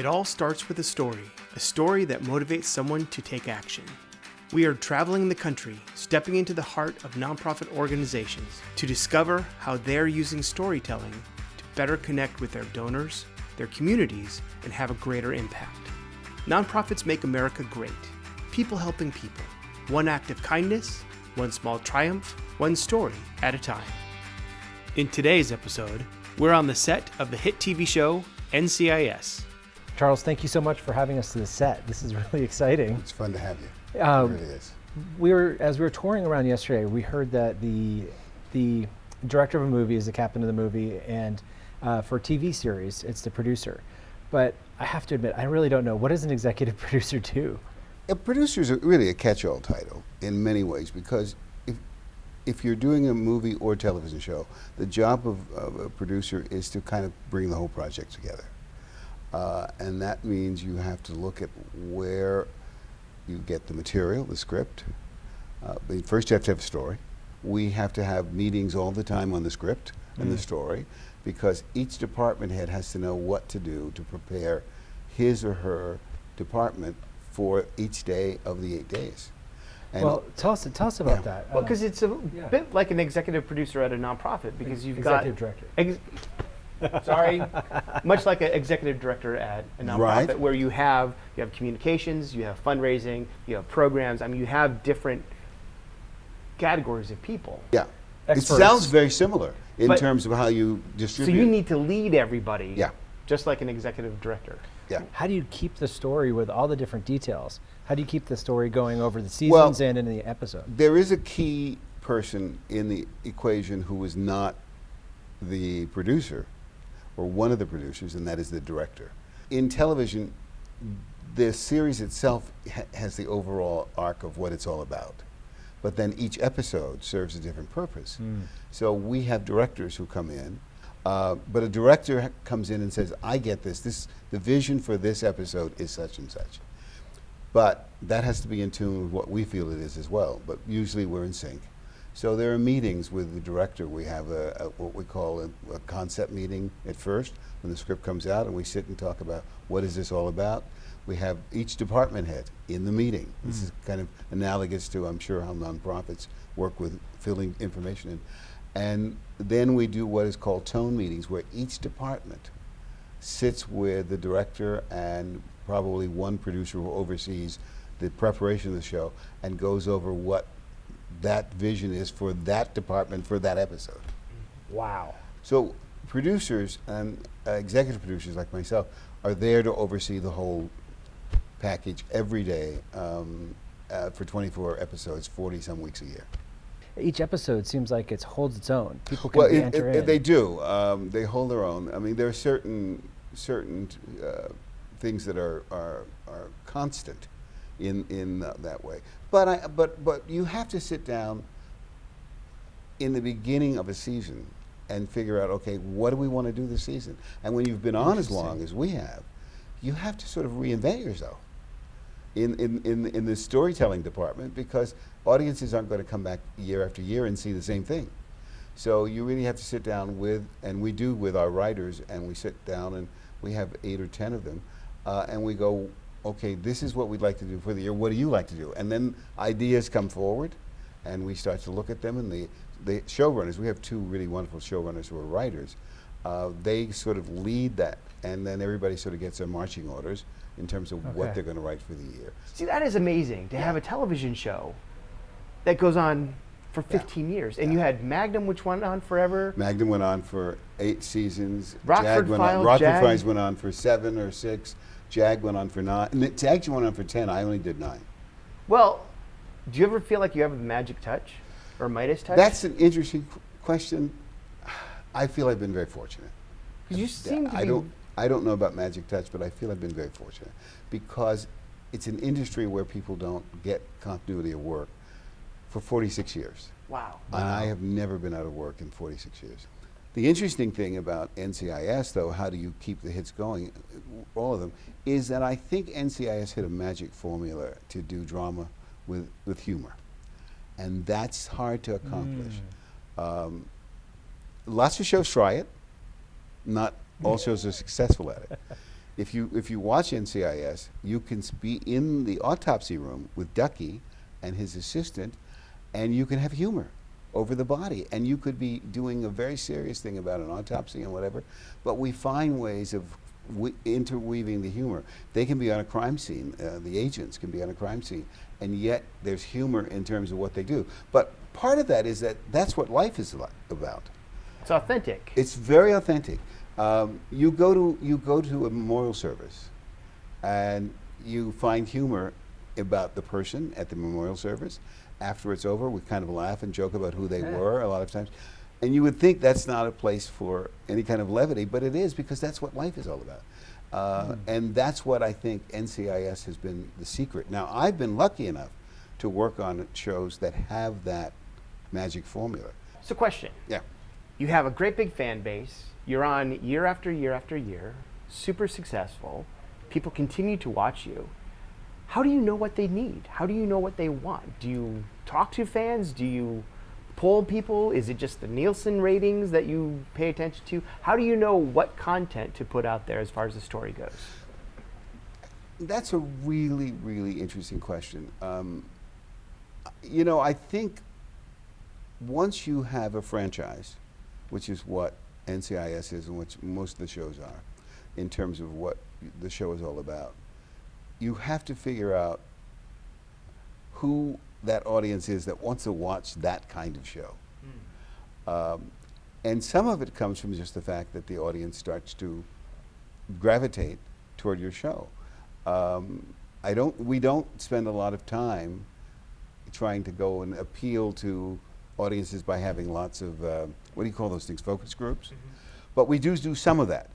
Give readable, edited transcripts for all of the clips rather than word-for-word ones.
It all starts with a story that motivates someone to take action. We are traveling the country, stepping into the heart of nonprofit organizations to discover how they're using storytelling to better connect with their donors, their communities, and have a greater impact. Nonprofits make America great. People helping people. One act of kindness, one small triumph, one story at a time. In today's episode, we're on the set of the hit TV show NCIS. Charles, thank you so much for having us to the set. This is really exciting. It's fun to have you. It really is. As we were touring around yesterday, we heard that the director of a movie is the captain of the movie, and for a TV series, it's the producer. But I have to admit, I really don't know. What does an executive producer do? A producer is really a catch-all title in many ways, because if you're doing a movie or television show, the job of a producer is to kind of bring the whole project together. And that means you have to look at where you get the material, the script. But first you have to have a story. We have to have meetings all the time on the script and the story, because each department head has to know what to do to prepare his or her department for each day of the 8 days. And well, tell us about that. Well, because it's a bit like an executive producer at a nonprofit, because you've executive got director. Sorry, much like an executive director at a nonprofit, Right. where you have communications, you have fundraising, you have programs. I mean, you have different categories of people. Yeah, Experts. it sounds very similar in But- terms of how you So distribute. you need to lead everybody. Yeah. Just like an executive director. Yeah. How do you keep the story with all the different details? How do you keep the story going over the seasons and in the episode? There is a key person in the equation who is not the producer, or one of the producers, and that is the director. In television, the series itself has the overall arc of what it's all about. But then each episode serves a different purpose. So we have directors who come in, but a director comes in and says, I get this, the vision for this episode is such and such. But that has to be in tune with what we feel it is as well, but usually we're in sync. So there are meetings with the director. We have what we call a concept meeting at first, when the script comes out, and we sit and talk about what is this all about. We have each department head in the meeting. This is kind of analogous to, I'm sure, how nonprofits work with filling information in. And then we do what is called tone meetings, where each department sits with the director and probably one producer who oversees the preparation of the show and goes over what that vision is for that department for that episode. Wow. So producers and executive producers like myself are there to oversee the whole package every day for 24 episodes, 40 some weeks a year. Each episode seems like it holds its own. People can enter in. They do. They hold their own. I mean, there are certain things that are constant in that way. But you have to sit down in the beginning of a season and figure out, okay, what do we want to do this season? And when you've been on as long as we have, you have to sort of reinvent yourself in the storytelling department, because audiences aren't going to come back year after year and see the same thing. So you really have to sit down and we do with our writers, and we sit down and we have 8 or 10 of them, and we go, okay, this is what we'd like to do for the year. What do you like to do? And then ideas come forward, and we start to look at them. And the showrunners, we have 2 really wonderful showrunners who are writers. They sort of lead that, and then everybody sort of gets their marching orders in terms of what they're going to write for the year. See, that is amazing to have a television show that goes on for 15 years. And you had Magnum, which went on forever. Magnum went on for 8 seasons. Rockford Files, Rockford Jag. Files went on for 7 or 6. Jag went on for 9. And it actually went on for 10. I only did 9. Well, do you ever feel like you have the magic touch or Midas touch? That's an interesting question. I feel I've been very fortunate. You seem to be... I don't know about magic touch, but I feel I've been very fortunate, because it's an industry where people don't get continuity of work for 46 years. Wow. And I have never been out of work in 46 years. The interesting thing about NCIS, though, how do you keep the hits going, all of them, is that I think NCIS hit a magic formula to do drama with humor. And that's hard to accomplish. Lots of shows try it. Not all shows are successful at it. if you watch NCIS, you can be in the autopsy room with Ducky and his assistant, and you can have humor over the body, and you could be doing a very serious thing about an autopsy and whatever, but we find ways of interweaving the humor. They can be on a crime scene, the agents can be on a crime scene, and yet there's humor in terms of what they do. But part of that is that that's what life is about. It's authentic. It's very authentic. You go to a memorial service, and you find humor about the person at the memorial service. After it's over, we kind of laugh and joke about who they were a lot of times. And you would think that's not a place for any kind of levity, but it is, because that's what life is all about. And that's what I think NCIS has been the secret. Now, I've been lucky enough to work on shows that have that magic formula. So question. Yeah. You have a great big fan base. You're on year after year after year, super successful. People continue to watch you. How do you know what they need? How do you know what they want? Do you talk to fans? Do you poll people? Is it just the Nielsen ratings that you pay attention to? How do you know what content to put out there as far as the story goes? That's a really, really interesting question. You know, I think once you have a franchise, which is what NCIS is and which most of the shows are, in terms of what the show is all about, you have to figure out who that audience is that wants to watch that kind of show. And some of it comes from just the fact that the audience starts to gravitate toward your show. We don't spend a lot of time trying to go and appeal to audiences by having lots of, what do you call those things, focus groups? But we do some of that.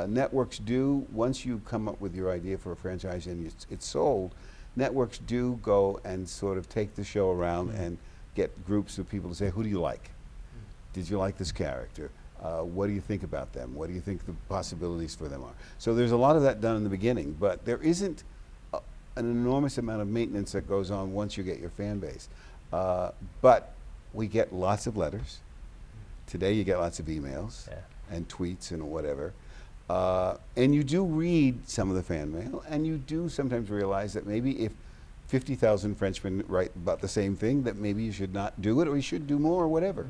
Networks do, once you come up with your idea for a franchise and it's sold, networks do go and sort of take the show around and get groups of people to say, who do you like? Did you like this character? What do you think about them? What do you think the possibilities for them are? So there's a lot of that done in the beginning, but there isn't an enormous amount of maintenance that goes on once you get your fan base. But we get lots of letters. Today you get lots of emails and tweets and whatever. And you do read some of the fan mail, and you do sometimes realize that maybe if 50,000 Frenchmen write about the same thing, that maybe you should not do it, or you should do more, or whatever.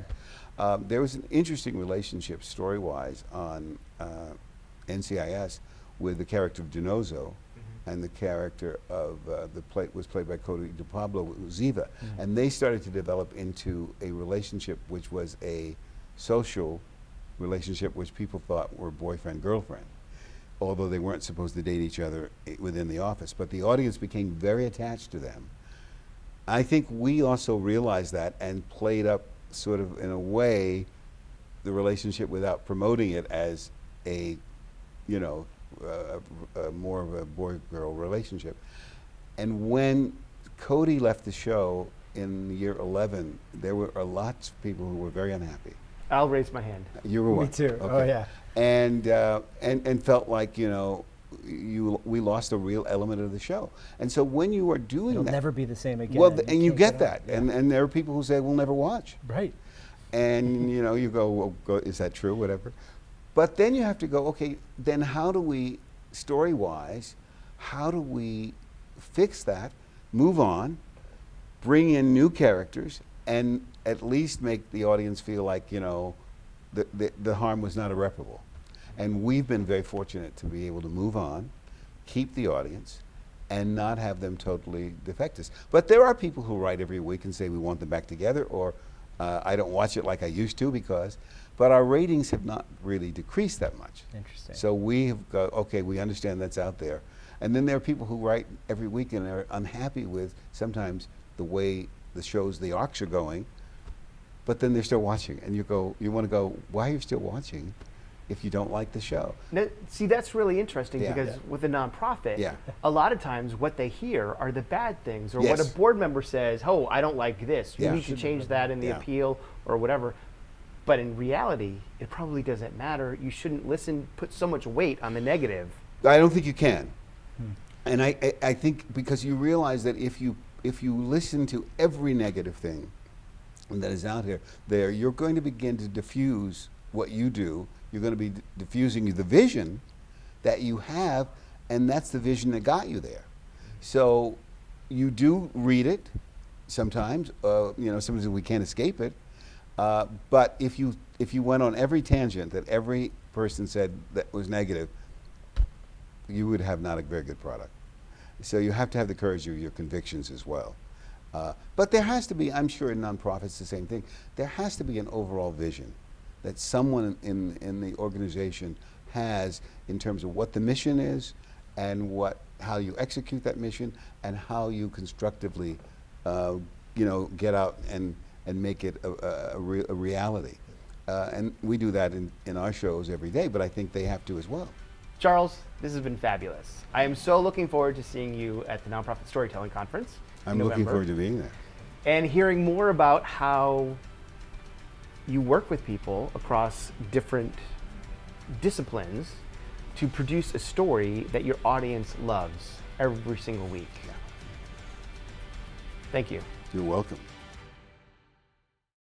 There was an interesting relationship, story-wise, on NCIS with the character of Donoso and the character of was played by Cody DiPablo, Ziva. And they started to develop into a relationship which was a social relationship which people thought were boyfriend-girlfriend, although they weren't supposed to date each other within the office. But the audience became very attached to them. I think we also realized that and played up, sort of in a way, the relationship without promoting it as a, you know, more of a boy-girl relationship. And when Cody left the show in year 11, there were lots of people who were very unhappy. I'll raise my hand. You were one. Me too. Okay. Oh yeah. And felt like, you know, we lost a real element of the show. And so when you are doing It'll that, never be the same again. well, and you can't get on. that, Yeah. and there are people who say we'll never watch, Right. and you know, you go, well, is that true? Whatever. But then you have to go, okay, then how do we, story-wise, how do we fix that, move on, bring in new characters, and at least make the audience feel like, you know, the harm was not irreparable. And we've been very fortunate to be able to move on, keep the audience, and not have them totally defect us. But there are people who write every week and say we want them back together, or I don't watch it like I used to because, but our ratings have not really decreased that much. Interesting. So we have got, okay, we understand that's out there. And then there are people who write every week and are unhappy with sometimes the way the shows, the arcs are going, but then they're still watching. And you want to go, why are you still watching if you don't like the show? Now, see, that's really interesting Yeah. because with a nonprofit, Yeah. a lot of times what they hear are the bad things, or Yes. what a board member says, oh, I don't like this. You Yeah. need to change that in the Yeah. appeal or whatever. But in reality, it probably doesn't matter. You shouldn't put so much weight on the negative. I don't think you can. And I think because you realize that if you listen to every negative thing that is out there, you're going to begin to diffuse what you do. You're going to be diffusing the vision that you have, and that's the vision that got you there. So you do read it sometimes. Sometimes we can't escape it. But if you went on every tangent that every person said that was negative, you would have not a very good product. So you have to have the courage of your convictions as well. But there has to be, I'm sure in nonprofits the same thing, there has to be an overall vision that someone in the organization has in terms of what the mission is and how you execute that mission and how you constructively get out and make it a reality. And we do that in our shows every day, but I think they have to as well. Charles, this has been fabulous. I am so looking forward to seeing you at the Nonprofit Storytelling Conference in I'm looking November, forward to being there. and hearing more about how you work with people across different disciplines to produce a story that your audience loves every single week. Yeah. Thank you. You're welcome.